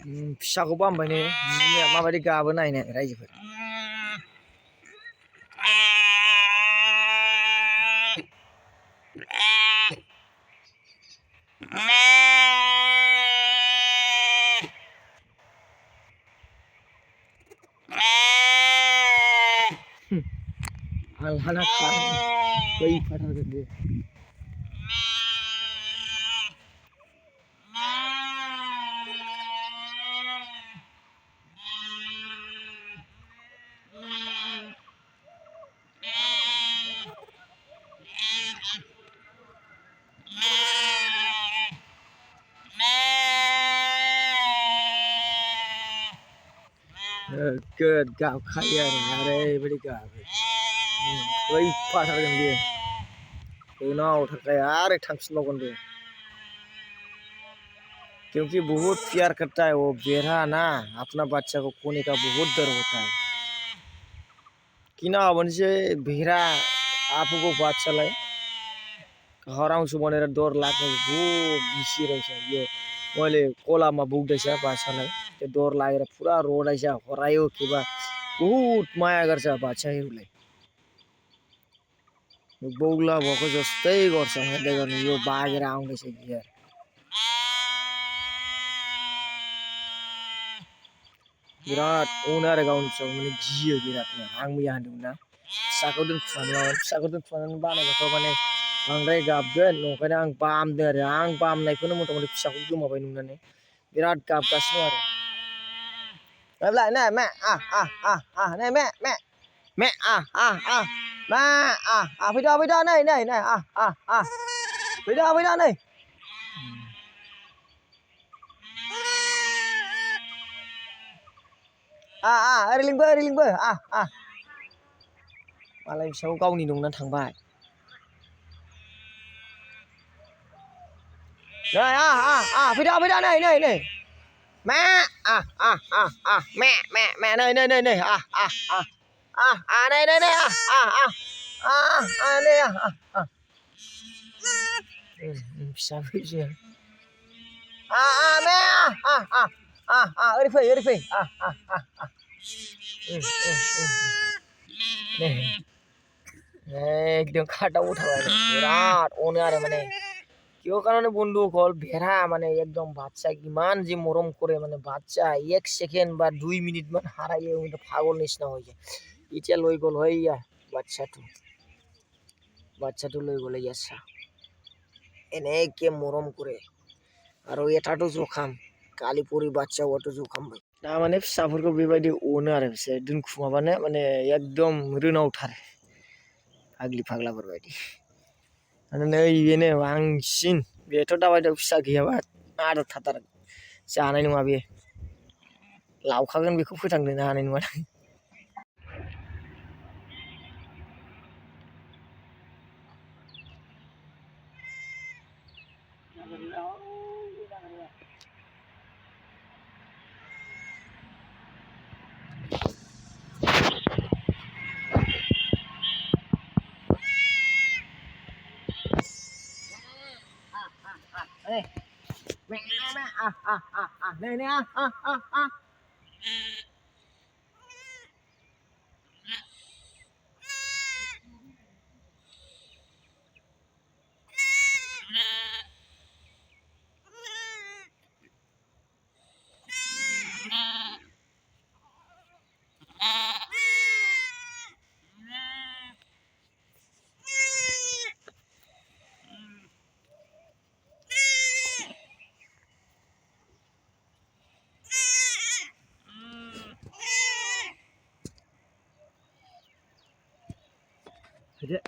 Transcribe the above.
फिसाखौ बामबाय नै बिमाया माबायदि गाबो नायनाय रायजोफोर आंहाना फैफाथारगोन बे good गाबखायो आरो ओरैबायदि गाबो फैफाथारगोन बे उनाव थाखाय आरो थांफिनबावगोन बे क्योंकि बहुत प्यार करता है वो बेरा ना अपना बच्चा को खोने का बहुत डर होता है किनभने चाहिँ भेरा आफूको बाच्छालाई हराउँछु भनेर डर लाग्ने बहुत बेसी रहेछ यो मैले कोलामा बोक्दैछ बाच्छालाई त्यो डर लागेर पुरा रोदैछ हरायो कि बा बहुत माया गर्छ बाच्छाहरूलाई बौला भएको जस्तै गर्छ हेर्दै गर्नु यो बागेर आउँदैछ यार बिराद उनीहरू गाउनु छ भने गियो बिरादनो आं मैया होनदोंमोन ना फिसाखौ दोनखुमानानै बानायबाथ' माने बांद्राय गाबगोन ओंखायनो आं बामदों आरो आं बामनायखौनो मथा मथि फिसाखौ गोमाबाय नुनानै बिराद गाबगासिनो आरो Lại này mẹ này mẹ phải đo này này phải đo này oरै लिंबो मालाय फिसाखौ गावनि नंना थांबाय नै फैदा नै mẹ mẹ này này này này này này फिसा फैसै mẹ ओरै फै एकदम खाटाव उठाबाय बिराद अनो आरो माने কিয় কারণে বন্ধুসকল ভেড়া মানে একদম বাচ্চা ইমান যে মৰম কৰে মানে বাচ্চা 1 সেকেন্ড বা 2 মিনিট মান হারাইলে ওটা পাগল নিচিনা হৈ যায় এতিয়া লৈ গ'ল হইয়া বাচ্চাটো লৈ গ'লে ইয়াছা এনেকে মৰম কৰে আৰু এটাটো জখাম কালি পৰি বাচ্চা ওটো জখাम दा माने फिसाफोरखौ बेबायदि अनो आरो बिसोर दोनखुमाबानो माने एकदम रोनावथार फाग्लि फाग्लाफोर बायदि नै बेनो बांसिन बेथ' दाबायदियाव फिसा गैयाबा आदर थाथार जानाय नङा बे लावखागोन बेखौ फोथांनोनो हानाय नङा mẹ này Thế